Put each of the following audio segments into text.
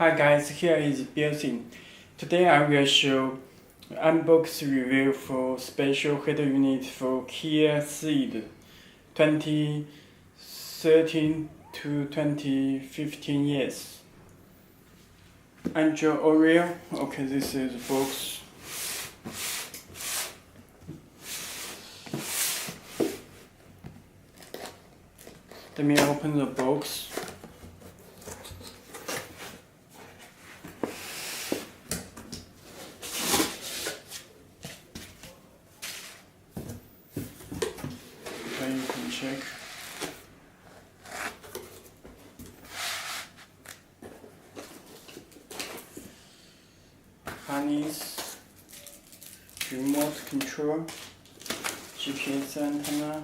Hi guys, here is Belsee. Today I will show unbox review for special heater unit for Kia Ceed 2013 to 2015 years. Android Oreo. Okay, this is the box. Let me open the box. Okay, you can check. Harness, remote control, GPS antenna.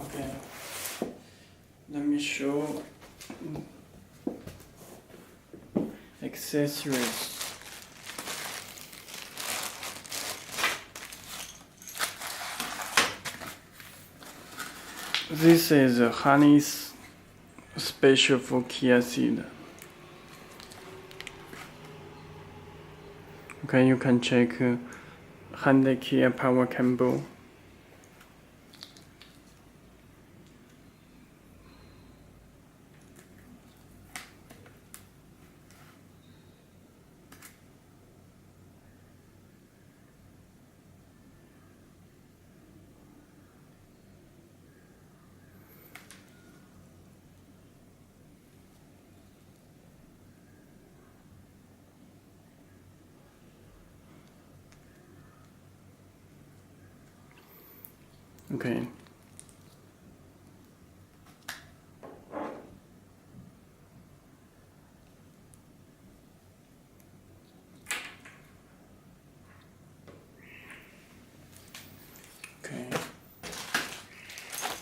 Okay, let me show accessories. This is a harness special for Kia Ceed. Okay, you can check Hyundai Kia power cable. Okay. Okay.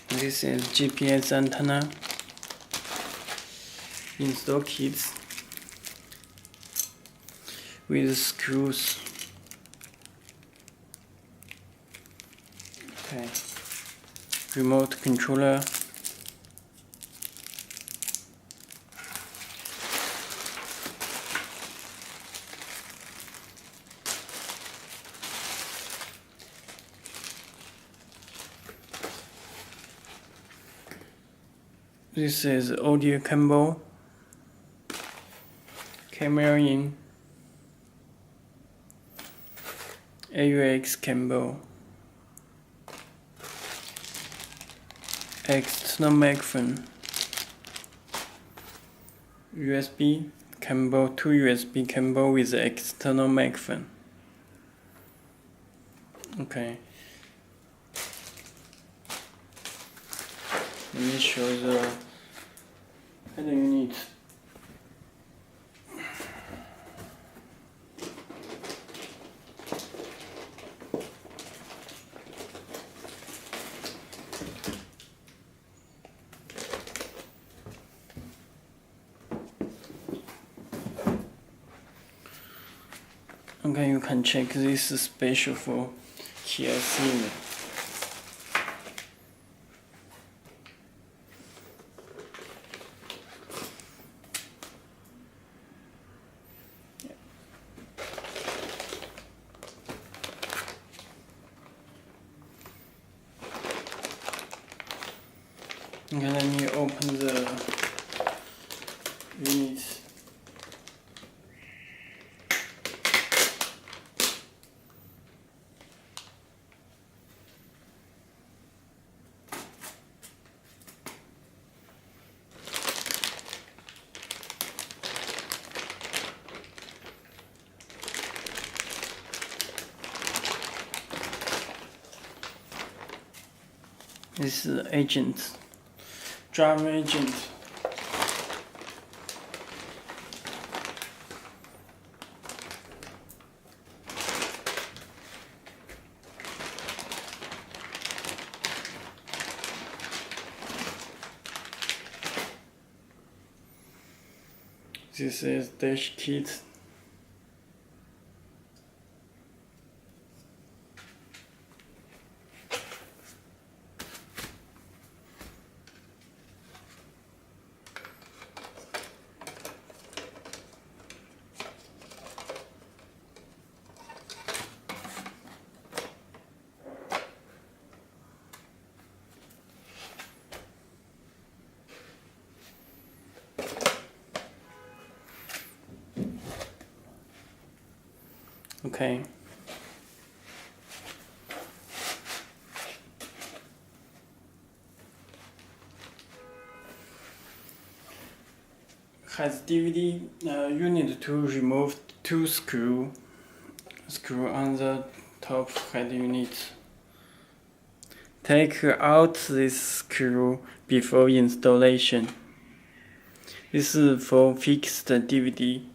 This is GPS antenna. Install kits with screws. Okay. Remote controller. This is audio cable, camera in, AUX cable, external microphone, USB cable, two USB cable with external microphone. Okay. Let me show the header unit. Okay, you can check this is special for Kia Ceed. Okay, let me open the unit. This is agent, driver agent. This is dash kit. Okay. Has DVD, you need to remove two screw on the top head unit. Take out this screw before installation. This is for fixed DVD.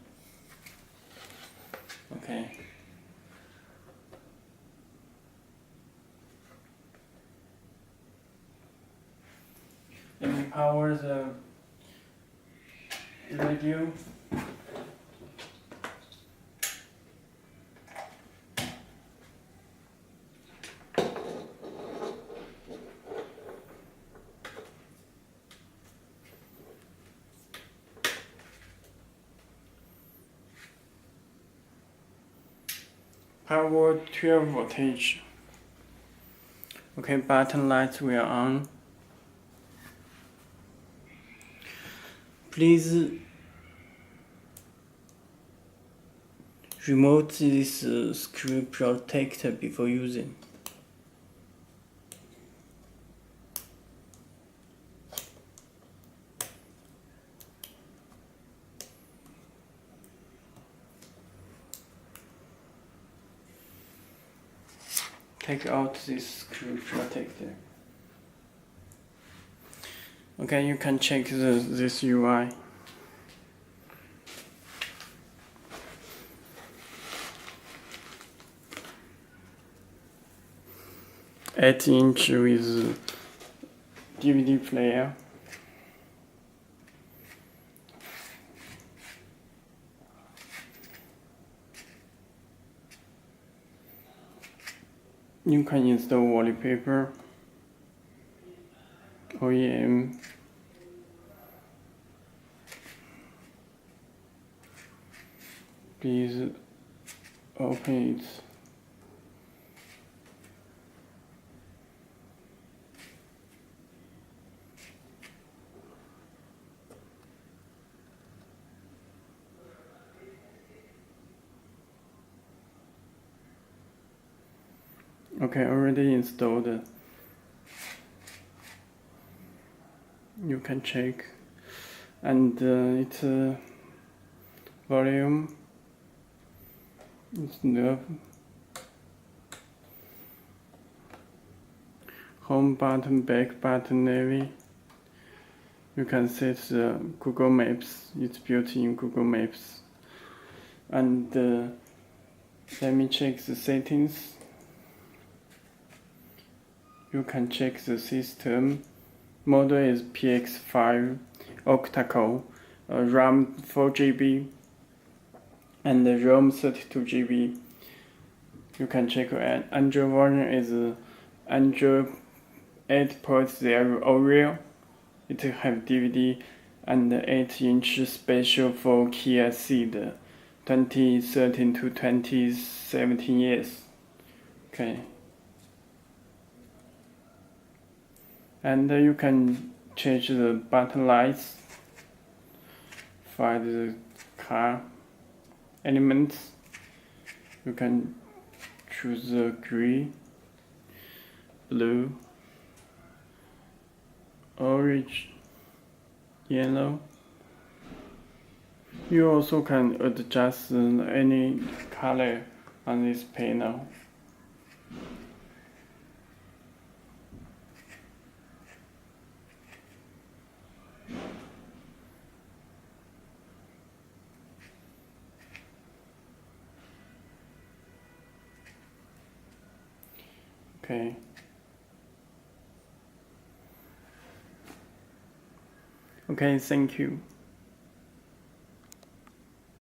Okay. Let me power the radio. Power 12 voltage. Okay, button lights were on. Please remove this screw protector before using. Take out this screw protector. Okay, you can check this UI. Eight-inch with DVD player. You can install wallpaper, OEM, please open it. Okay, already installed. You can check, and its volume, its knob, home button, back button, navy. You can set the Google Maps. It's built in Google Maps. And let me check the settings. You can check the system. Model is PX5 octa-core, RAM 4GB and ROM 32GB. You can check Android version is Android 8.0 Oreo. It have DVD and 8-inch special for Kia Ceed 2013 to 2017 years. Okay. And you can change the button lights, find the car elements. You can choose the green, blue, orange, yellow. You also can adjust any color on this panel. Okay. Okay, thank you.